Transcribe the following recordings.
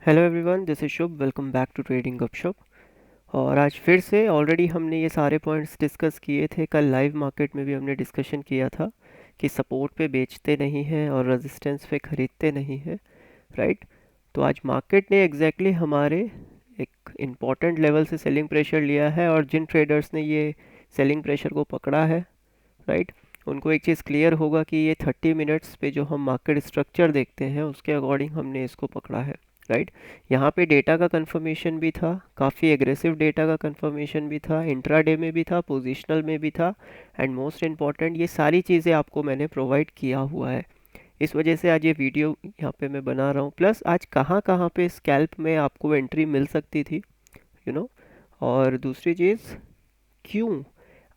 Hello everyone, this is Shubh. Welcome back to trading Gupshup. और आज फिर से ऑलरेडी हमने ये सारे पॉइंट्स डिस्कस किए थे। कल लाइव मार्केट में भी हमने डिस्कशन किया था कि सपोर्ट पे बेचते नहीं हैं और रेजिस्टेंस पे ख़रीदते नहीं हैं, राइट। तो आज मार्केट ने एग्जैक्टली हमारे एक इम्पॉर्टेंट लेवल से सेलिंग प्रेशर लिया है, और जिन ट्रेडर्स ने ये सेलिंग प्रेशर को पकड़ा है, राइट, उनको एक चीज़ क्लियर होगा कि ये 30 मिनट्स पे जो हम मार्केट स्ट्रक्चर देखते हैं उसके अकॉर्डिंग हमने इसको पकड़ा है, राइट। यहाँ पे डेटा का कंफर्मेशन भी था, काफ़ी एग्रेसिव डेटा का कंफर्मेशन भी था, इंट्राडे में भी था, पोजिशनल में भी था, एंड मोस्ट इम्पॉर्टेंट ये सारी चीज़ें आपको मैंने प्रोवाइड किया हुआ है। इस वजह से आज ये वीडियो यहाँ पे मैं बना रहा हूँ। प्लस आज कहाँ कहाँ पे स्कैल्प में आपको एंट्री मिल सकती थी, यू नो। और दूसरी चीज़, क्यों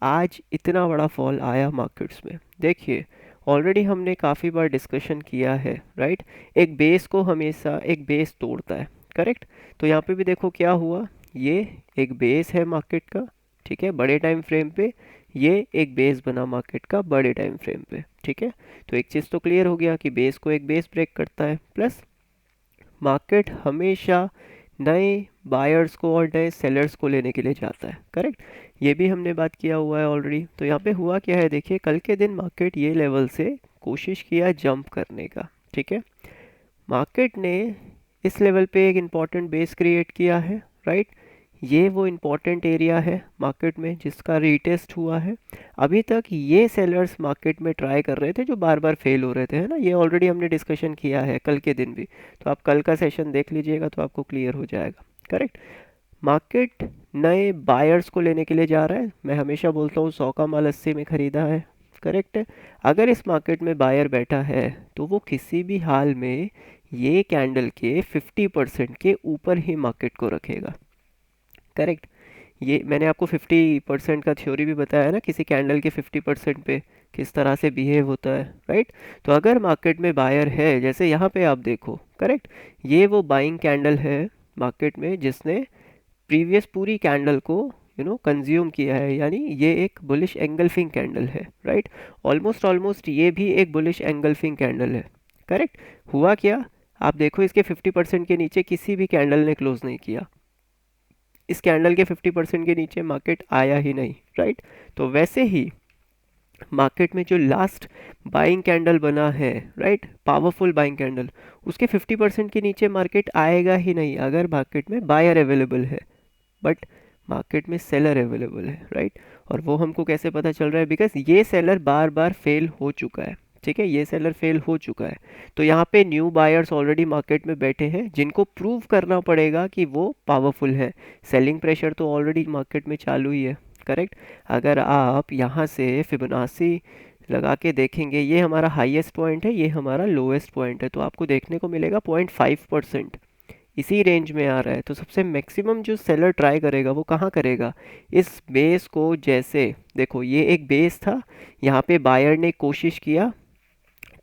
आज इतना बड़ा फॉल आया मार्केट्स में। देखिए, ऑलरेडी हमने काफ़ी बार डिस्कशन किया है, राइट। एक बेस को हमेशा एक बेस तोड़ता है, करेक्ट। तो यहाँ पे भी देखो क्या हुआ, ये एक बेस है मार्केट का, ठीक है, बड़े टाइम फ्रेम पे। ये एक बेस बना मार्केट का बड़े टाइम फ्रेम पे, ठीक है। तो एक चीज़ तो क्लियर हो गया कि बेस को एक बेस ब्रेक करता है। प्लस मार्केट हमेशा नए बायर्स को और नए सेलर्स को लेने के लिए जाता है, करेक्ट। ये भी हमने बात किया हुआ है ऑलरेडी। तो यहाँ पे हुआ क्या है, देखिए, कल के दिन मार्केट ये लेवल से कोशिश किया जंप करने का, ठीक है। मार्केट ने इस लेवल पे एक इम्पॉर्टेंट बेस क्रिएट किया है, राइट। ये वो इम्पॉर्टेंट एरिया है मार्केट में जिसका रीटेस्ट हुआ है। अभी तक ये सेलर्स मार्केट में ट्राई कर रहे थे जो बार बार फेल हो रहे थे, है ना। ये ऑलरेडी हमने डिस्कशन किया है कल के दिन भी। तो आप कल का सेशन देख लीजिएगा तो आपको क्लियर हो जाएगा, करेक्ट। मार्केट नए बायर्स को लेने के लिए जा रहा है। मैं हमेशा बोलता हूँ 100 का माल 80 में ख़रीदा है, करेक्ट है। अगर इस मार्केट में बायर बैठा है तो वो किसी भी हाल में ये कैंडल के 50% के ऊपर ही मार्केट को रखेगा, करेक्ट। ये मैंने आपको 50% का थ्योरी भी बताया है ना, किसी कैंडल के 50% पे किस तरह से बिहेव होता है, राइट। तो अगर मार्केट में बायर है, जैसे यहाँ पे आप देखो, करेक्ट, ये वो बाइंग कैंडल है मार्केट में जिसने प्रीवियस पूरी कैंडल को कंज्यूम किया है, यानी ये एक बुलिश एंगल्फिंग कैंडल है, राइट। ऑलमोस्ट ऑलमोस्ट ये भी एक बुलिश एंगल्फिंग कैंडल है, करेक्ट। हुआ क्या, आप देखो, इसके 50% के नीचे किसी भी कैंडल ने क्लोज नहीं किया। इस कैंडल के 50% के नीचे मार्केट आया ही नहीं, राइट। तो वैसे ही मार्केट में जो लास्ट बाइंग कैंडल बना है, राइट, पावरफुल बाइंग कैंडल, उसके 50% के नीचे मार्केट आएगा ही नहीं अगर मार्केट में बायर अवेलेबल है। बट मार्केट में सेलर अवेलेबल है, राइट। और वो हमको कैसे पता चल रहा है, बिकॉज ये सेलर बार बार फेल हो चुका है, ठीक है, ये सेलर फेल हो चुका है। तो यहाँ पे न्यू बायर्स ऑलरेडी मार्केट में बैठे हैं जिनको प्रूव करना पड़ेगा कि वो पावरफुल है। सेलिंग प्रेशर तो ऑलरेडी मार्केट में चालू ही है, करेक्ट। अगर आप यहाँ से फिबोनाची लगा के देखेंगे, ये हमारा हाईएस्ट पॉइंट है, ये हमारा लोएस्ट पॉइंट है, तो आपको देखने को मिलेगा 0.5% इसी रेंज में आ रहा है। तो सबसे मैक्सिमम जो सेलर ट्राई करेगा वो कहाँ करेगा, इस बेस को। जैसे देखो, ये एक बेस था, यहाँ पे बायर ने कोशिश किया,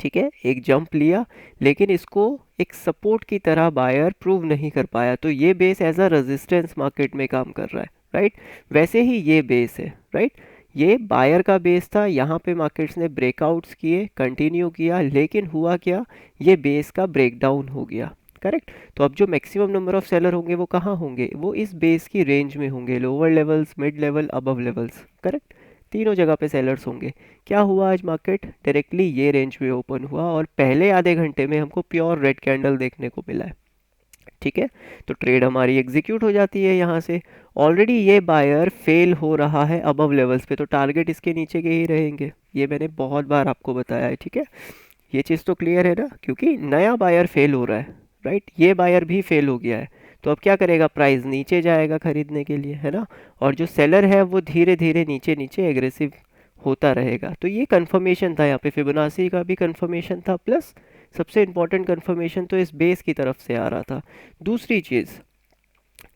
ठीक है, एक जंप लिया, लेकिन इसको एक सपोर्ट की तरह बायर प्रूव नहीं कर पाया। तो ये base as a resistance market में काम कर रहा है, राइट। वैसे ही ये बेस है, राइट। ये बायर का बेस था, यहाँ पे मार्केट्स ने ब्रेकआउट्स किए, कंटिन्यू किया, लेकिन हुआ क्या, ये बेस का ब्रेकडाउन हो गया, करेक्ट। तो अब जो मैक्सिमम नंबर ऑफ सेलर होंगे वो कहाँ होंगे, वो इस बेस की रेंज में होंगे, lower levels, mid level, above levels, correct. तीनों जगह पे सेलर्स होंगे। क्या हुआ, आज मार्केट डायरेक्टली ये रेंज में ओपन हुआ और पहले आधे घंटे में हमको प्योर रेड कैंडल देखने को मिला है, ठीक है। तो ट्रेड हमारी एग्जीक्यूट हो जाती है यहाँ से। ऑलरेडी ये बायर फेल हो रहा है अबव लेवल्स पे, तो टारगेट इसके नीचे के ही रहेंगे, ये मैंने बहुत बार आपको बताया है, ठीक है। ये चीज़ तो क्लियर है ना, क्योंकि नया बायर फेल हो रहा है, राइट। ये बायर भी फेल हो गया है, तो अब क्या करेगा, प्राइस नीचे जाएगा खरीदने के लिए, है ना। और जो सेलर है वो धीरे धीरे नीचे नीचे एग्रेसिव होता रहेगा। तो ये कंफर्मेशन था, यहाँ पे फिबोनाची का भी कंफर्मेशन था, प्लस सबसे इम्पोर्टेंट कंफर्मेशन तो इस बेस की तरफ से आ रहा था। दूसरी चीज़,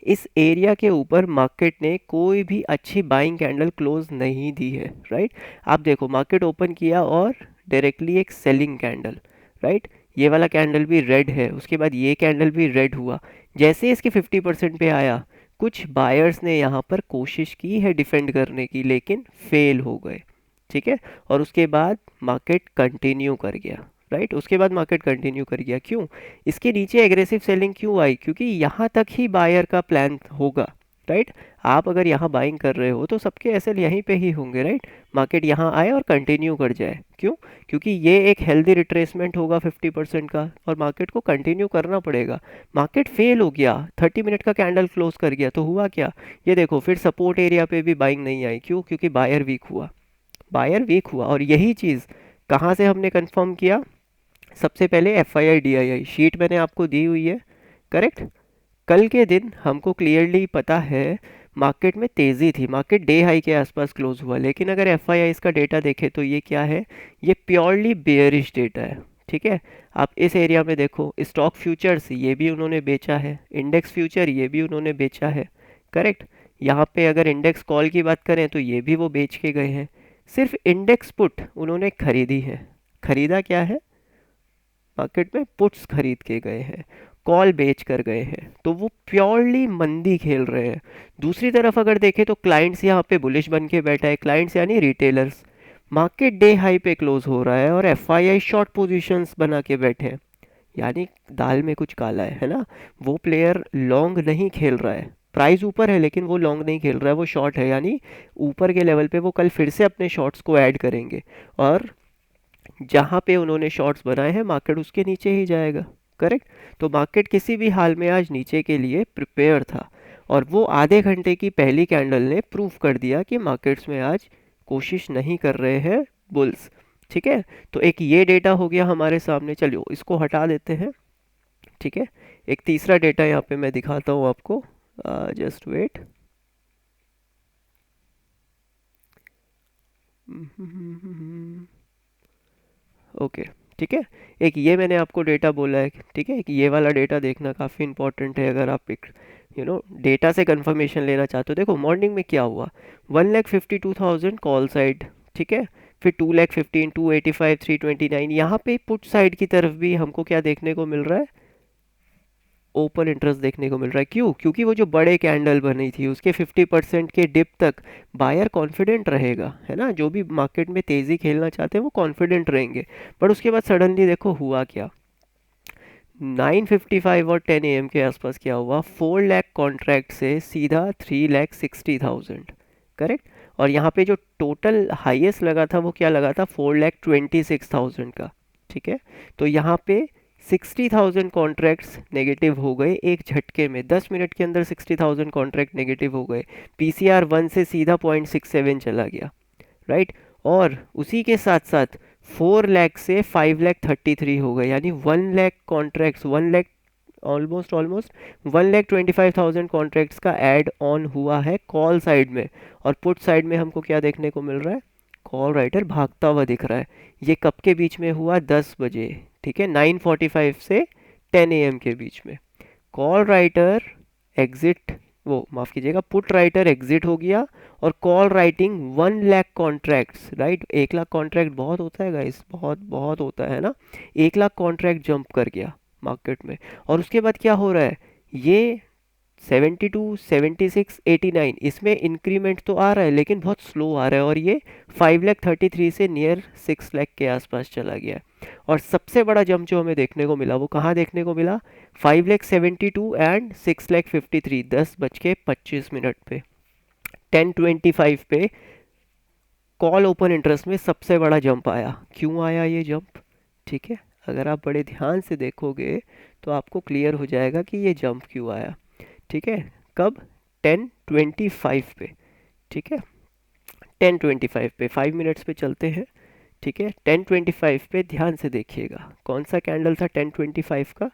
इस एरिया के ऊपर मार्केट ने कोई भी अच्छी बाइंग कैंडल क्लोज नहीं दी है, राइट। आप देखो, मार्केट ओपन किया और डायरेक्टली एक सेलिंग कैंडल, राइट। ये वाला कैंडल भी रेड है, उसके बाद ये कैंडल भी रेड हुआ। जैसे इसके 50% पे आया, कुछ बायर्स ने यहाँ पर कोशिश की है डिफेंड करने की, लेकिन फेल हो गए, ठीक है। और उसके बाद मार्केट कंटिन्यू कर गया, राइट। उसके बाद मार्केट कंटिन्यू कर गया, क्यों? इसके नीचे एग्रेसिव सेलिंग क्यों आई? क्योंकि यहाँ तक ही बायर का प्लान होगा, राइट। आप अगर यहाँ बाइंग कर रहे हो तो सबके एसएल यहीं पे ही होंगे, राइट। मार्केट यहाँ आए और कंटिन्यू कर जाए, क्यों? क्योंकि ये एक हेल्दी रिट्रेसमेंट होगा 50% का, और मार्केट को कंटिन्यू करना पड़ेगा। मार्केट फेल हो गया, 30 मिनट का कैंडल क्लोज कर गया, तो हुआ क्या? ये देखो, फिर सपोर्ट एरिया पे भी बाइंग नहीं आई, क्यों? क्योंकि बायर वीक हुआ, बायर वीक हुआ। और यही चीज़ कहाँ से हमने कंफर्म किया? सबसे पहले F I I D I I sheet मैंने आपको दी हुई है, करेक्ट। कल के दिन हमको क्लियरली पता है मार्केट में तेज़ी थी, मार्केट डे हाई के आसपास क्लोज हुआ, लेकिन अगर एफ आई आई का डेटा देखें तो ये क्या है? ये प्योरली बेयरिश डेटा है, ठीक है। आप इस एरिया में देखो, स्टॉक फ्यूचर्स ये भी उन्होंने बेचा है, इंडेक्स फ्यूचर ये भी उन्होंने बेचा है, करेक्ट। यहाँ पे अगर इंडेक्स कॉल की बात करें तो ये भी वो बेच के गए हैं। सिर्फ इंडेक्स पुट उन्होंने खरीदी है। खरीदा क्या है? मार्केट में पुट्स खरीद के गए हैं, कॉल बेच कर गए हैं, तो वो प्योरली मंदी खेल रहे हैं। दूसरी तरफ अगर देखें तो क्लाइंट्स यहाँ पे बुलिश बन के बैठा है, क्लाइंट्स यानी रिटेलर्स। मार्केट डे हाई पे क्लोज हो रहा है और एफआईआई शॉर्ट पोजीशंस बना के बैठे हैं, यानी दाल में कुछ काला है ना। वो प्लेयर लॉन्ग नहीं खेल रहा है, प्राइस ऊपर है लेकिन वो लॉन्ग नहीं खेल रहा है, वो शॉर्ट है, यानी ऊपर के लेवल पे वो कल फिर से अपने शॉर्ट्स को ऐड करेंगे, और जहाँ पे उन्होंने शॉर्ट्स बनाए हैं मार्केट उसके नीचे ही जाएगा, करेक्ट। तो मार्केट किसी भी हाल में आज नीचे के लिए प्रिपेयर था, और वो आधे घंटे की पहली कैंडल ने प्रूफ कर दिया कि मार्केट्स में आज कोशिश नहीं कर रहे हैं बुल्स, ठीक है। तो एक ये डेटा हो गया हमारे सामने, चलिए इसको हटा देते हैं, ठीक है। एक तीसरा डेटा यहाँ पे मैं दिखाता हूँ आपको, जस्ट वेट। ओके, ठीक है। एक ये मैंने आपको डेटा बोला है, ठीक है। एक ये वाला डेटा देखना काफ़ी इंपॉर्टेंट है अगर आप एक डेटा से कंफर्मेशन लेना चाहते हो। देखो मॉर्निंग में क्या हुआ, 1,52,000 कॉल साइड, ठीक है। फिर 2,15,000, 285, 329, यहाँ पे पुट साइड की तरफ भी हमको क्या देखने को मिल रहा है? ओपन इंटरेस्ट देखने को मिल रहा है, क्यों? क्योंकि वो जो बड़े कैंडल बनी थी उसके 50% के डिप तक बायर कॉन्फिडेंट रहेगा, है ना। जो भी मार्केट में तेज़ी खेलना चाहते हैं वो कॉन्फिडेंट रहेंगे। पर उसके बाद सडनली देखो हुआ क्या, 9:55 और 10 AM के आसपास क्या हुआ, 4 लाख कॉन्ट्रैक्ट से सीधा 3,60,000, करेक्ट। और यहाँ पे जो टोटल हाईएस्ट लगा था वो क्या लगा था? 4,26,000 का, ठीक है। तो यहाँ पे 60,000 कॉन्ट्रैक्ट्स नेगेटिव हो गए एक झटके में, 10 मिनट के अंदर 60,000 कॉन्ट्रैक्ट नेगेटिव हो गए। पीसीआर 1 से सीधा 0.67 चला गया, राइट। और उसी के साथ साथ 4 लाख से 5,33 हो गए, यानी 1 lakh contracts, 1 lakh almost 1,25,000 contracts का ऐड ऑन हुआ है कॉल साइड में। और पुट साइड में हमको क्या देखने को मिल रहा है? कॉल राइटर भागता हुआ दिख रहा है। ये कब के बीच में हुआ? 10 बजे, ठीक है, 9:45 से 10 AM के बीच में। कॉल राइटर एग्जिट, वो माफ़ कीजिएगा, पुट राइटर एग्जिट हो गया, और call writing 1 lakh contracts, right. 1 lakh contract बहुत होता है गाइस, बहुत बहुत होता है ना। 1 लाख कॉन्ट्रैक्ट जंप कर गया मार्केट में। और उसके बाद क्या हो रहा है, ये 72, 76, 89 इसमें इंक्रीमेंट तो आ रहा है लेकिन बहुत स्लो आ रहा है, और ये 5,33 से नियर 6 लाख के आसपास चला गया है। और सबसे बड़ा जंप जो हमें देखने को मिला वो कहाँ देखने को मिला? 5,72 एंड 6,53, 10:25 पे, 10:25 पे कॉल ओपन इंटरेस्ट में सबसे बड़ा जंप आया। क्यों आया ये जंप? ठीक है, अगर आप बड़े ध्यान से देखोगे तो आपको क्लियर हो जाएगा कि ये जंप क्यों आया, ठीक है। कब? 10:25 पे, ठीक है। 10:25 पे 5 मिनट्स पे चलते हैं, ठीक है। 10:25 पे ध्यान से देखिएगा, कौन सा कैंडल था 10:25 का?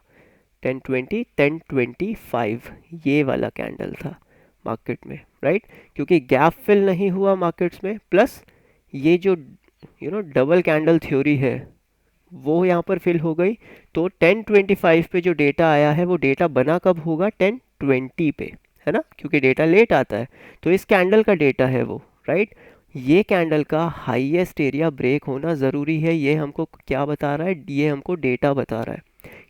10:20, 10:25 ये वाला कैंडल था मार्केट में, राइट। क्योंकि गैप फिल नहीं हुआ मार्केट्स में, प्लस ये जो डबल कैंडल थ्योरी है वो यहाँ पर फिल हो गई। तो 10:25 पे जो डेटा आया है वो डेटा बना कब होगा? 10:20 पे, है ना, क्योंकि डेटा लेट आता है। तो इस कैंडल का डेटा है वो, राइट। ये कैंडल का हाईएस्ट एरिया ब्रेक होना ज़रूरी है। ये हमको क्या बता रहा है? ये हमको डेटा बता रहा है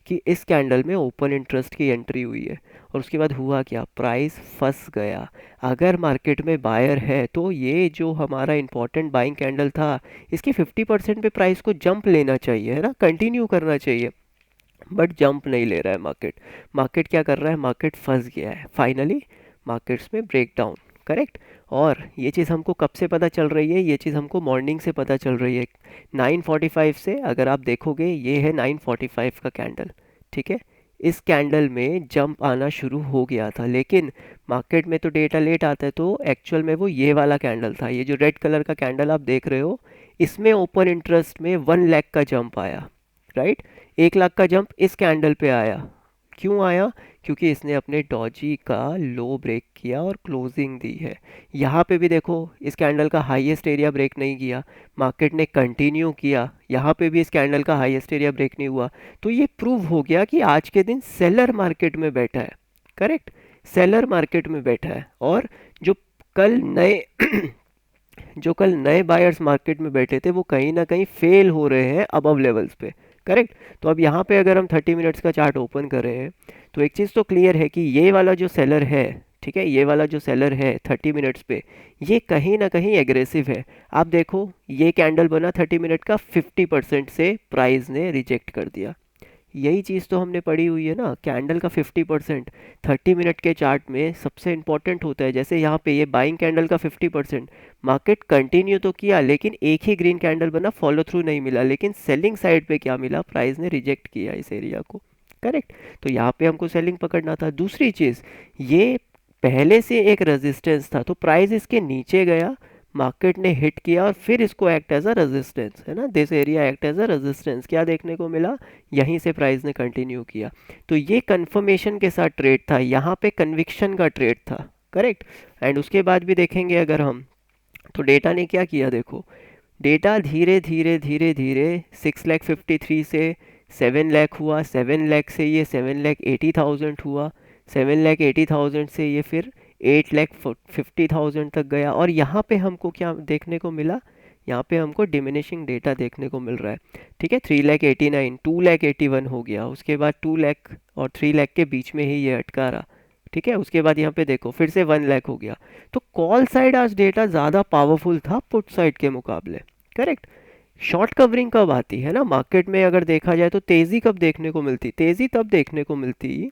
कि इस कैंडल में ओपन इंटरेस्ट की एंट्री हुई है। और उसके बाद हुआ क्या, प्राइस फंस गया। अगर मार्केट में बायर है तो ये जो हमारा इंपॉर्टेंट बाइंग कैंडल था, इसके 50% पे प्राइस को जंप लेना चाहिए, है ना, कंटिन्यू करना चाहिए, बट जंप नहीं ले रहा है मार्केट। मार्केट क्या कर रहा है, मार्केट फंस गया है फाइनली, मार्केट्स में ब्रेकडाउन। करेक्ट। और ये चीज़ हमको कब से पता चल रही है, ये चीज़ हमको मॉर्निंग से पता चल रही है, 9:45 से। अगर आप देखोगे ये है 9:45 का कैंडल, ठीक है। इस कैंडल में जंप आना शुरू हो गया था, लेकिन मार्केट में तो डेटा लेट आता है, तो एक्चुअल में वो ये वाला कैंडल था, ये जो रेड कलर का कैंडल आप देख रहे हो, इसमें ओपन इंटरेस्ट में 1 लाख का जंप आया, राइट। 1 लाख का जंप इस कैंडल पे आया। क्यों आया, क्योंकि इसने अपने डॉजी का लो ब्रेक किया और क्लोजिंग दी है। यहाँ पे भी देखो, इस कैंडल का हाईएस्ट एरिया ब्रेक नहीं किया, मार्केट ने कंटिन्यू किया, यहाँ पे भी इस कैंडल का हाईएस्ट एरिया ब्रेक नहीं हुआ। तो ये प्रूव हो गया कि आज के दिन सेलर मार्केट में बैठा है। करेक्ट, सेलर मार्केट में बैठा है। और जो कल नए जो कल नए बायर्स मार्केट में बैठे थे, वो कहीं ना कहीं फेल हो रहे हैं अबव लेवल्स पे। करेक्ट। तो अब यहाँ पे अगर हम 30 मिनट्स का चार्ट ओपन कर रहे हैं, तो एक चीज़ तो क्लियर है कि ये वाला जो सेलर है, ठीक है, ये वाला जो सेलर है 30 मिनट्स पे, ये कहीं ना कहीं एग्रेसिव है। आप देखो, ये कैंडल बना 30 मिनट का, 50% से प्राइस ने रिजेक्ट कर दिया। यही चीज़ तो हमने पढ़ी हुई है ना, कैंडल का 50% 30 मिनट के चार्ट में सबसे इंपॉर्टेंट होता है। जैसे यहाँ पे ये बाइंग कैंडल का 50%, मार्केट कंटिन्यू तो किया, लेकिन एक ही ग्रीन कैंडल बना, फॉलो थ्रू नहीं मिला। लेकिन सेलिंग साइड पे क्या मिला, प्राइस ने रिजेक्ट किया इस एरिया को। करेक्ट। तो यहाँ पे हमको सेलिंग पकड़ना था। दूसरी चीज़, ये पहले से एक रेजिस्टेंस था, तो प्राइस इसके नीचे गया, मार्केट ने हिट किया और फिर इसको एक्ट एज अ रेजिस्टेंस, है ना, this area act as a resistance. क्या देखने को मिला, यहीं से प्राइस ने कंटिन्यू किया। तो ये कंफर्मेशन के साथ ट्रेड था, यहाँ पे कन्विक्शन का ट्रेड था। करेक्ट। एंड उसके बाद भी देखेंगे अगर हम, तो डेटा ने क्या किया, देखो, डेटा धीरे धीरे धीरे धीरे 6,53,000 से 7 लाख हुआ, 7 लाख से ये 7,80,000 हुआ, 7,80,000 से ये फिर 8,50,000 तक गया। और यहाँ पे हमको क्या देखने को मिला, यहाँ पे हमको डिमिनिशिंग डेटा देखने को मिल रहा है, ठीक है। 3,89,000, 2,81,000 हो गया, उसके बाद 2 लाख और 3 लाख के बीच में ही ये अटका रहा, ठीक है। उसके बाद यहाँ पे देखो फिर से 1 लाख हो गया। तो कॉल साइड आज डेटा ज़्यादा पावरफुल था पुट साइड के मुकाबले। करेक्ट। शॉर्ट कवरिंग कब आती है ना मार्केट में, अगर देखा जाए तो तेज़ी कब देखने को मिलती, तेज़ी तब देखने को मिलती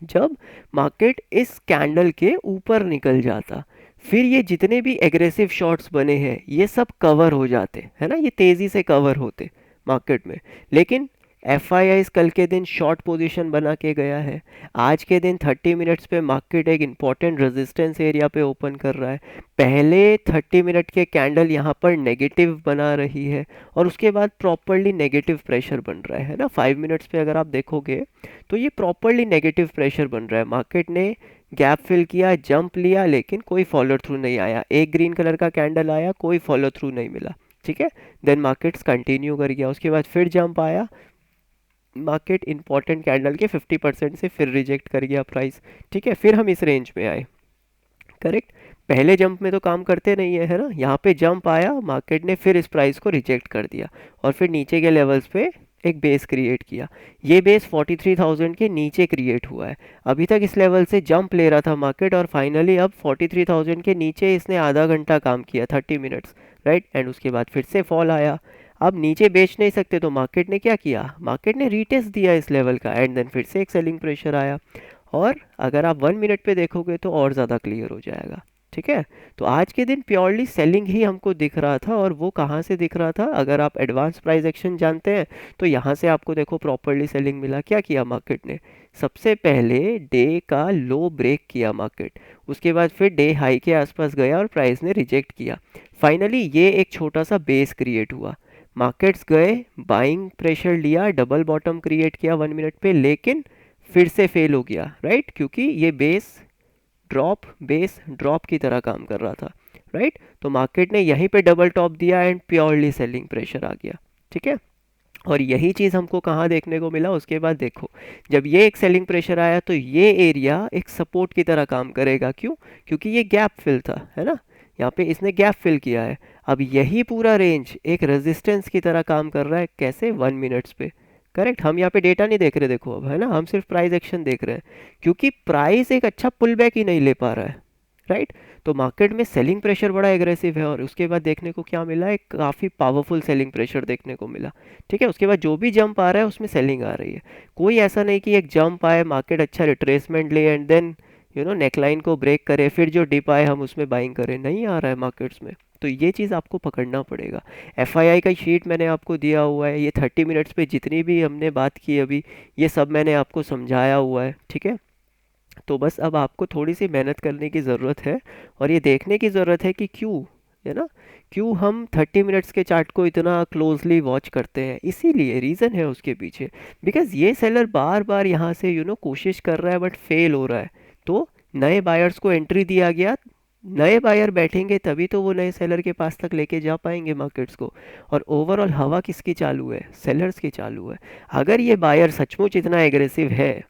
जब मार्केट इस कैंडल के ऊपर निकल जाता, फिर ये जितने भी एग्रेसिव शॉट्स बने हैं ये सब कवर हो जाते, है ना, ये तेज़ी से कवर होते मार्केट में। लेकिन एफ कल के दिन शॉर्ट पोजीशन बना के गया है। आज के दिन 30 मिनट्स पे मार्केट एक इम्पॉर्टेंट रेजिस्टेंस एरिया पे ओपन कर रहा है। पहले 30 मिनट के कैंडल यहाँ पर नेगेटिव बना रही है, और उसके बाद प्रॉपरली नेगेटिव प्रेशर बन रहा है ना। 5 मिनट्स पे अगर आप देखोगे तो ये प्रॉपरली नेगेटिव प्रेशर बन रहा है। मार्केट ने गैप फिल किया, जंप लिया, लेकिन कोई फॉलो थ्रू नहीं आया। एक ग्रीन कलर का कैंडल आया, कोई फॉलो थ्रू नहीं मिला, ठीक है। देन मार्केट्स कंटिन्यू कर गया, उसके बाद फिर जंप आया, मार्केट इंपॉर्टेंट कैंडल के 50% से फिर रिजेक्ट कर गया प्राइस, ठीक है। फिर हम इस रेंज में आए। करेक्ट। पहले जंप में तो काम करते नहीं है ना, यहाँ पे जंप आया, मार्केट ने फिर इस प्राइस को रिजेक्ट कर दिया और फिर नीचे के लेवल्स पे एक बेस क्रिएट किया। ये बेस 43,000 के नीचे क्रिएट हुआ है। अभी तक इस लेवल से जंप ले रहा था मार्केट, और फाइनली अब 43,000 के नीचे इसने आधा घंटा काम किया, 30 मिनट्स, राइट। एंड उसके बाद फिर से फॉल आया। अब नीचे बेच नहीं सकते, तो मार्केट ने क्या किया, मार्केट ने रीटेस्ट दिया इस लेवल का, एंड देन फिर से एक सेलिंग प्रेशर आया। और अगर आप 1 मिनट पे देखोगे तो और ज़्यादा क्लियर हो जाएगा, ठीक है। तो आज के दिन प्योरली सेलिंग ही हमको दिख रहा था, और वो कहाँ से दिख रहा था, अगर आप एडवांस प्राइस एक्शन जानते हैं तो यहाँ से आपको देखो प्रॉपरली सेलिंग मिला। क्या किया मार्केट ने, सबसे पहले डे का लो ब्रेक किया मार्केट, उसके बाद फिर डे हाई के आसपास गया और प्राइस ने रिजेक्ट किया। फाइनली ये एक छोटा सा बेस क्रिएट हुआ, मार्केट्स गए, बाइंग प्रेशर लिया, डबल बॉटम क्रिएट किया 1 मिनट पे, लेकिन फिर से फेल हो गया, राइट, क्योंकि ये बेस ड्रॉप की तरह काम कर रहा था, राइट। तो मार्केट ने यहीं पे डबल टॉप दिया एंड प्योरली सेलिंग प्रेशर आ गया, ठीक है। और यही चीज़ हमको कहाँ देखने को मिला, उसके बाद देखो, जब ये एक सेलिंग प्रेशर आया तो ये एरिया एक सपोर्ट की तरह काम करेगा। क्यों, क्योंकि ये गैप फिल था, है ना, यहाँ पे इसने गैप फिल किया है। अब यही पूरा रेंज एक रेजिस्टेंस की तरह काम कर रहा है, कैसे, 1 मिनट्स पे। करेक्ट, हम यहाँ पे डेटा नहीं देख रहे, देखो अब है ना, हम सिर्फ प्राइस एक्शन देख रहे हैं, क्योंकि प्राइस एक अच्छा पुल बैक ही नहीं ले पा रहा है, राइट। तो मार्केट में सेलिंग प्रेशर बड़ा एग्रेसिव है, और उसके बाद देखने को क्या मिला, एक काफ़ी पावरफुल सेलिंग प्रेशर देखने को मिला। ठीक है, उसके बाद जो भी जंप आ रहा है उसमें सेलिंग आ रही है। कोई ऐसा नहीं कि एक जंप आए, मार्केट अच्छा रिट्रेसमेंट ले एंड देन नेकलाइन को ब्रेक करे, फिर जो डिप आए हम उसमें बाइंग करें, नहीं आ रहा है मार्केट्स में। तो ये चीज़ आपको पकड़ना पड़ेगा। एफआईआई का शीट मैंने आपको दिया हुआ है, ये 30 मिनट्स पे जितनी भी हमने बात की अभी, ये सब मैंने आपको समझाया हुआ है। ठीक है, तो बस अब आपको थोड़ी सी मेहनत करने की ज़रूरत है, और ये देखने की ज़रूरत है कि क्यों, है ना, क्यों हम 30 मिनट्स के चार्ट को इतना क्लोजली वॉच करते हैं। इसीलिए रीज़न है उसके पीछे, बिकॉज ये सेलर बार बार यहाँ से कोशिश कर रहा है बट फेल हो रहा है। तो नए बायर्स को एंट्री दिया गया, नए बायर बैठेंगे तभी तो वो नए सेलर के पास तक लेके जा पाएंगे मार्केट्स को। और ओवरऑल हवा किसकी चालू है, सेलर्स की चालू है। अगर ये बायर सचमुच इतना एग्रेसिव है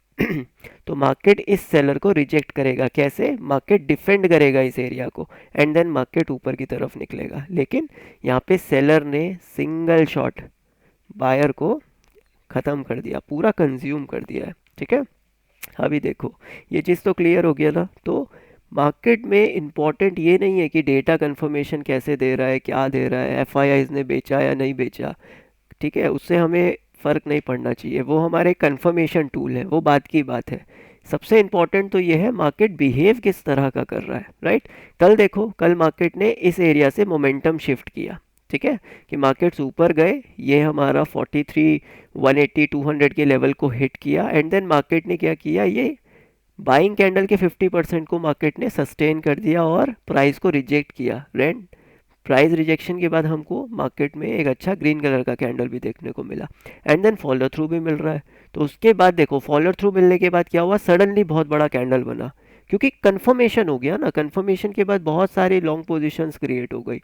तो मार्केट इस सेलर को रिजेक्ट करेगा। कैसे, मार्केट डिफेंड करेगा इस एरिया को, एंड देन मार्केट ऊपर की तरफ निकलेगा। लेकिन यहाँ पे सेलर ने सिंगल शॉट बायर को ख़त्म कर दिया, पूरा कंज्यूम कर दिया है। ठीक है, अभी देखो ये चीज़ तो क्लियर हो गया ना। तो मार्केट में इम्पॉर्टेंट ये नहीं है कि डेटा कंफर्मेशन कैसे दे रहा है, क्या दे रहा है, एफआईआईज ने बेचा या नहीं बेचा। ठीक है, उससे हमें फ़र्क नहीं पड़ना चाहिए, वो हमारे कंफर्मेशन टूल है, वो बात की बात है। सबसे इम्पॉर्टेंट तो ये है मार्केट बिहेव किस तरह का कर रहा है, राइट। कल देखो, कल मार्केट ने इस एरिया से मोमेंटम शिफ्ट किया। ठीक है, कि मार्केट्स ऊपर गए, ये हमारा 43 180 200 के लेवल को हिट किया, एंड देन मार्केट ने क्या किया, ये बाइंग कैंडल के 50% को मार्केट ने सस्टेन कर दिया और प्राइस को रिजेक्ट किया। रेंट प्राइस रिजेक्शन के बाद हमको मार्केट में एक अच्छा ग्रीन कलर का कैंडल भी देखने को मिला, एंड देन फॉलो थ्रू भी मिल रहा है। तो उसके बाद देखो, फॉलो थ्रू मिलने के बाद क्या हुआ, सडनली बहुत बड़ा कैंडल बना, क्योंकि कंफर्मेशन हो गया ना। कंफर्मेशन के बाद बहुत सारी लॉन्ग पोजीशंस क्रिएट हो गई,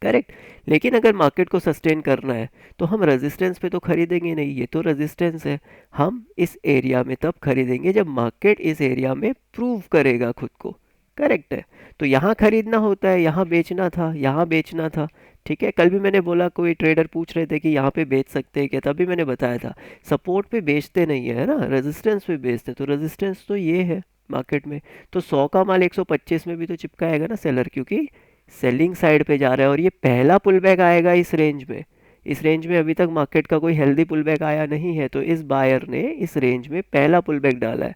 करेक्ट। लेकिन अगर मार्केट को सस्टेन करना है तो हम रेजिस्टेंस पे तो खरीदेंगे नहीं, ये तो रेजिस्टेंस है। हम इस एरिया में तब खरीदेंगे जब मार्केट इस एरिया में प्रूव करेगा खुद को, करेक्ट है। तो यहाँ खरीदना होता है, यहाँ बेचना था, यहाँ बेचना था। ठीक है, कल भी मैंने बोला, कोई ट्रेडर पूछ रहे थे कि यहाँ पे बेच सकते हैं क्या, तभी मैंने बताया था सपोर्ट पे बेचते नहीं है ना, रेजिस्टेंस पे बेचते हैं। तो रेजिस्टेंस तो ये है मार्केट में। तो 100 का माल 125 में भी तो चिपकाएगा ना सेलर, क्योंकि सेलिंग साइड पे जा रहा है, और ये पहला पुल बैक आएगा इस रेंज में। इस रेंज में अभी तक मार्केट का कोई हेल्दी पुल बैक आया नहीं है, तो इस बायर ने इस रेंज में पहला पुल बैक डाला है।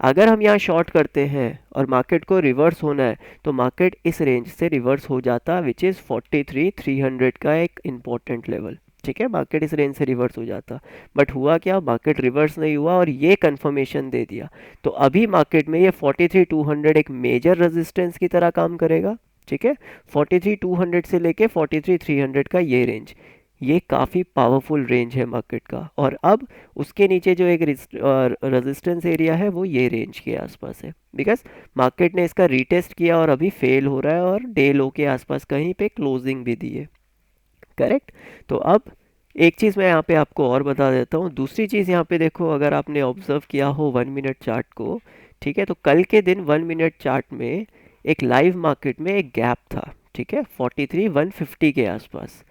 अगर हम यहाँ शॉर्ट करते हैं और मार्केट को रिवर्स होना है, तो मार्केट इस रेंज से रिवर्स हो जाता, विच इज़ 43 300 का एक इम्पॉर्टेंट लेवल। ठीक है, मार्केट इस रेंज से रिवर्स हो जाता, बट हुआ क्या, मार्केट रिवर्स नहीं हुआ और ये कंफर्मेशन दे दिया। तो अभी मार्केट में ये 43 200 एक मेजर रेजिस्टेंस की तरह काम करेगा। ठीक है, 43 200 से लेके 43 300 का ये रेंज, ये काफ़ी पावरफुल रेंज है मार्केट का। और अब उसके नीचे जो एक रेजिस्टेंस एरिया है वो ये रेंज के आसपास है, बिकॉज मार्केट ने इसका रीटेस्ट किया और अभी फेल हो रहा है, और डे लो के आसपास कहीं पे क्लोजिंग भी दी है, करेक्ट। तो अब एक चीज़ मैं यहाँ पे आपको और बता देता हूँ। दूसरी चीज़ यहाँ पे देखो, अगर आपने ऑब्जर्व किया हो 1 मिनट चार्ट को, ठीक है, तो कल के दिन 1 मिनट चार्ट में एक लाइव मार्केट में एक गैप था। ठीक है, 43 150 के आसपास।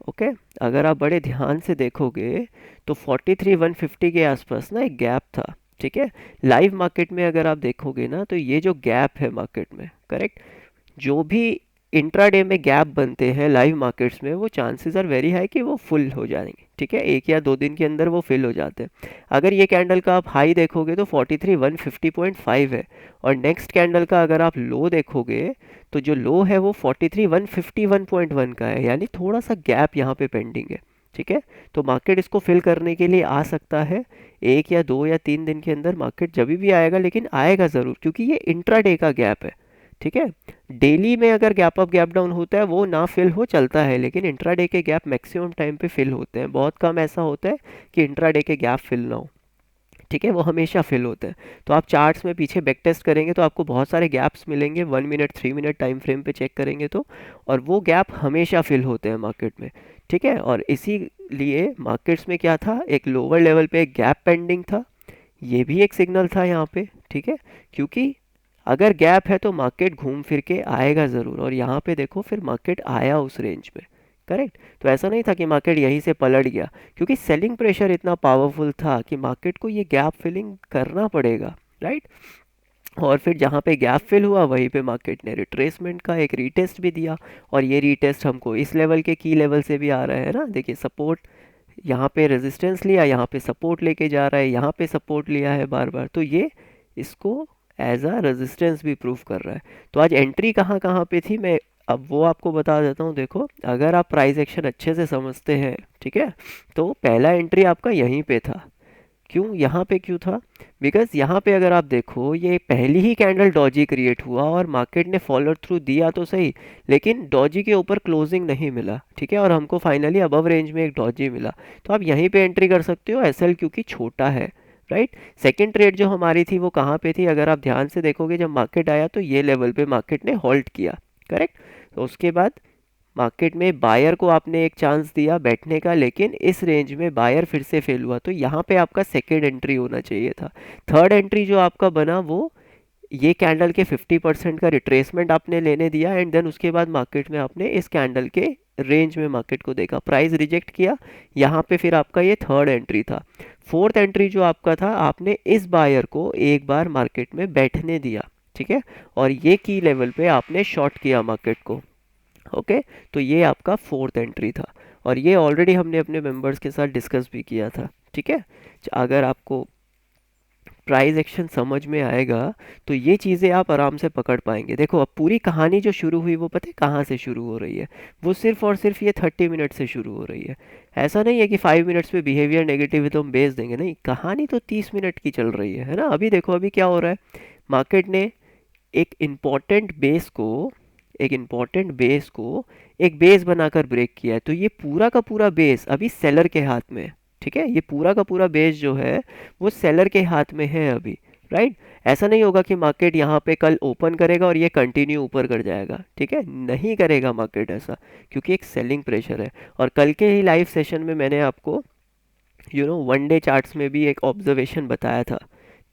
ओके, अगर आप बड़े ध्यान से देखोगे तो 43 150 के आसपास ना एक गैप था। ठीक है, लाइव मार्केट में अगर आप देखोगे ना, तो ये जो गैप है मार्केट में, करेक्ट, जो भी इंट्राडे में गैप बनते हैं लाइव मार्केट्स में, वो चांसेस आर वेरी हाई कि वो फुल हो जाएंगे। ठीक है, 1 या 2 दिन के अंदर वो फिल हो जाते हैं। अगर ये कैंडल का आप हाई देखोगे तो 43 150.5 है, और नेक्स्ट कैंडल का अगर आप लो देखोगे तो जो लो है वो 43 151.1 का है, यानी थोड़ा सा गैप यहाँ पे पेंडिंग है। ठीक है, तो मार्केट इसको फिल करने के लिए आ सकता है 1 या 2 या 3 दिन के अंदर, मार्केट जब भी आएगा, लेकिन आएगा ज़रूर, क्योंकि ये इंट्राडे का गैप है। ठीक है, डेली में अगर गैप अप गैप डाउन होता है वो ना फिल हो चलता है, लेकिन इंट्राडे के गैप मैक्सिमम टाइम पे फिल होते हैं। बहुत कम ऐसा होता है कि इंट्राडे के गैप फिल ना हो। ठीक है, वो हमेशा फिल होते हैं। तो आप चार्ट्स में पीछे बैक टेस्ट करेंगे तो आपको बहुत सारे गैप्स मिलेंगे, 1 मिनट 3 मिनट टाइम फ्रेम पे चेक करेंगे तो, और वो गैप हमेशा फिल होते हैं मार्केट में। ठीक है, और इसीलिए मार्केट्स में क्या था, एक लोअर लेवल पे एक गैप पेंडिंग था, ये भी एक सिग्नल था यहाँ पे। ठीक है, क्योंकि अगर गैप है तो मार्केट घूम फिर के आएगा ज़रूर, और यहाँ पे देखो फिर मार्केट आया उस रेंज में, करेक्ट। तो ऐसा नहीं था कि मार्केट यहीं से पलट गया, क्योंकि सेलिंग प्रेशर इतना पावरफुल था कि मार्केट को ये गैप फिलिंग करना पड़ेगा, राइट। और फिर जहाँ पे गैप फिल हुआ वहीं पे मार्केट ने रिट्रेसमेंट का एक रीटेस्ट भी दिया, और ये रीटेस्ट हमको इस लेवल के की लेवल से भी आ रहा है ना, देखिए सपोर्ट यहाँ पे रेजिस्टेंस लिया, यहाँ पे सपोर्ट लेके जा रहा है, यहाँ पे सपोर्ट लिया है बार बार, तो ये इसको एज अ रेजिस्टेंस भी प्रूव कर रहा है। तो आज एंट्री कहाँ कहाँ पे थी, मैं अब वो आपको बता देता हूँ। देखो, अगर आप प्राइस एक्शन अच्छे से समझते हैं, ठीक है, तो पहला एंट्री आपका यहीं पे था। क्यों यहाँ पे क्यों था? बिकॉज यहाँ पे अगर आप देखो, ये पहली ही कैंडल डॉजी क्रिएट हुआ और मार्केट ने फॉलो थ्रू दिया तो सही, लेकिन डॉजी के ऊपर क्लोजिंग नहीं मिला, ठीक है, और हमको फाइनली अबव रेंज में एक डॉजी मिला। तो आप यहीं पे एंट्री कर सकते हो, एसएल क्योंकि छोटा है, राइट। सेकेंड ट्रेड जो हमारी थी वो कहाँ पे थी, अगर आप ध्यान से देखोगे, जब मार्केट आया तो ये लेवल पे मार्केट ने होल्ड किया, करेक्ट। तो उसके बाद मार्केट में बायर को आपने एक चांस दिया बैठने का, लेकिन इस रेंज में बायर फिर से फेल हुआ, तो यहाँ पे आपका सेकेंड एंट्री होना चाहिए था। थर्ड एंट्री जो आपका बना वो ये कैंडल के 50% का रिट्रेसमेंट आपने लेने दिया, एंड देन उसके बाद मार्केट में आपने इस कैंडल के रेंज में मार्केट को देखा, प्राइस रिजेक्ट किया, यहाँ पे फिर आपका ये थर्ड एंट्री था। फोर्थ एंट्री जो आपका था, आपने इस बायर को एक बार मार्केट में बैठने दिया, ठीक है, और ये की लेवल पे आपने शॉर्ट किया मार्केट को, ओके। तो ये आपका फोर्थ एंट्री था, और ये ऑलरेडी हमने अपने मेंबर्स के साथ डिस्कस भी किया था, ठीक है। अगर आपको प्राइस एक्शन समझ में आएगा तो ये चीज़ें आप आराम से पकड़ पाएंगे। देखो, अब पूरी कहानी जो शुरू हुई वो पता है कहाँ से शुरू हो रही है, वो सिर्फ और सिर्फ ये 30 मिनट से शुरू हो रही है। ऐसा नहीं है कि 5 मिनट्स पे बिहेवियर नेगेटिव है तो हम बेच देंगे, नहीं, कहानी तो 30 मिनट की चल रही है ना। अभी देखो, अभी क्या हो रहा है, मार्केट ने एक इम्पॉर्टेंट बेस को एक बेस बनाकर ब्रेक किया है, तो ये पूरा का पूरा बेस अभी सेलर के हाथ में है, ठीक है। ये पूरा का पूरा बेस जो है वो सेलर के हाथ में है अभी, राइट। ऐसा नहीं होगा कि मार्केट यहाँ पे कल ओपन करेगा और ये कंटिन्यू ऊपर कर जाएगा, ठीक है, नहीं करेगा मार्केट ऐसा, क्योंकि एक सेलिंग प्रेशर है। और कल के ही लाइव सेशन में मैंने आपको वन डे चार्ट्स में भी एक ऑब्जर्वेशन बताया था,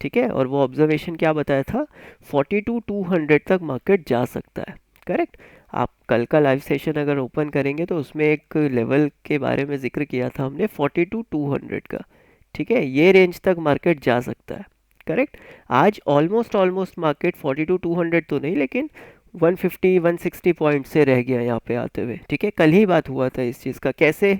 ठीक है, और वो ऑब्जर्वेशन क्या बताया था, 42,200 तक मार्केट जा सकता है, करेक्ट। आप कल का लाइव सेशन अगर ओपन करेंगे तो उसमें एक लेवल के बारे में जिक्र किया था हमने 42,200 का, ठीक है, ये रेंज तक मार्केट जा सकता है, करेक्ट। आज ऑलमोस्ट मार्केट 42,200 तो नहीं, लेकिन 150-160 पॉइंट से रह गया यहाँ पे आते हुए, ठीक है। कल ही बात हुआ था इस चीज़ का, कैसे,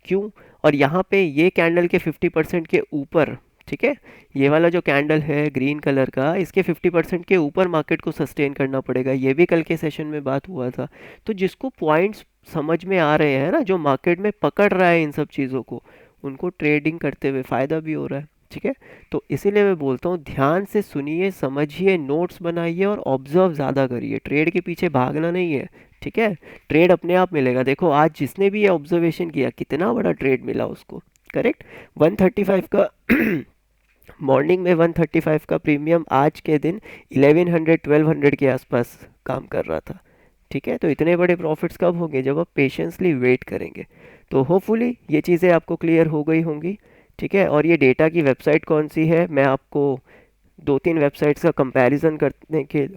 क्यों, और यहाँ पे ये कैंडल के 50% के ऊपर, ठीक है, ये वाला जो कैंडल है ग्रीन कलर का, इसके 50% के ऊपर मार्केट को सस्टेन करना पड़ेगा, ये भी कल के सेशन में बात हुआ था। तो जिसको पॉइंट्स समझ में आ रहे हैं ना, जो मार्केट में पकड़ रहा है इन सब चीज़ों को, उनको ट्रेडिंग करते हुए फ़ायदा भी हो रहा है, ठीक है। तो इसीलिए मैं बोलता हूँ, ध्यान से सुनिए, समझिए, नोट्स बनाइए और ऑब्जर्व ज़्यादा करिए, ट्रेड के पीछे भागना नहीं है, ठीक है। ट्रेड अपने आप मिलेगा। देखो, आज जिसने भी ये ऑब्जर्वेशन किया कितना बड़ा ट्रेड मिला उसको, करेक्ट। 135 का मॉर्निंग में 135 का प्रीमियम आज के दिन 1100-1200 के आसपास काम कर रहा था, ठीक है। तो इतने बड़े प्रॉफिट्स कब होंगे, जब आप पेशेंसली वेट करेंगे। तो होपफुली ये चीज़ें आपको क्लियर हो गई होंगी, ठीक है। और ये डेटा की वेबसाइट कौन सी है, मैं आपको 2-3 वेबसाइट्स का कंपैरिजन करने के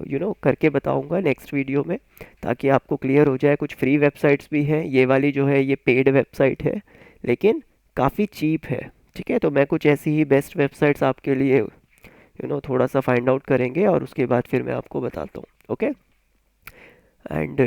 करके बताऊंगा नेक्स्ट वीडियो में, ताकि आपको क्लियर हो जाए। कुछ फ्री वेबसाइट्स भी हैं, ये वाली जो है ये पेड वेबसाइट है, लेकिन काफ़ी चीप है, ठीक है। तो मैं कुछ ऐसी ही बेस्ट वेबसाइट्स आपके लिए थोड़ा सा फाइंड आउट करेंगे, और उसके बाद फिर मैं आपको बताता हूँ, ओके। एंड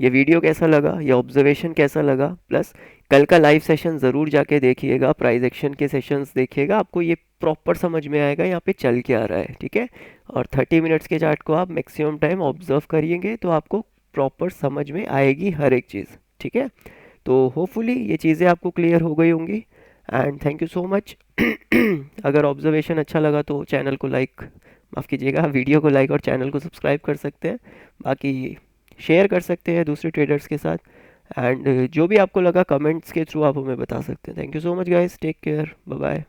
ये वीडियो कैसा लगा, ये ऑब्जर्वेशन कैसा लगा, प्लस कल का लाइव सेशन ज़रूर जाके देखिएगा, प्राइस एक्शन के सेशंस देखिएगा, आपको ये प्रॉपर समझ में आएगा यहाँ पे चल क्या रहा है, ठीक है। और 30 मिनट्स के चार्ट को आप मैक्सिमम टाइम ऑब्जर्व करिएंगे तो आपको प्रॉपर समझ में आएगी हर एक चीज़, ठीक है। तो होपफुली ये चीज़ें आपको क्लियर हो गई होंगी, and thank you so much. अगर ऑब्जर्वेशन अच्छा लगा तो चैनल को लाइक, माफ़ कीजिएगा, वीडियो को लाइक और चैनल को सब्सक्राइब कर सकते हैं, बाकी शेयर कर सकते हैं दूसरे ट्रेडर्स के साथ, एंड जो भी आपको लगा कमेंट्स के थ्रू आप हमें बता सकते हैं। Thank you so much guys, take care, bye bye.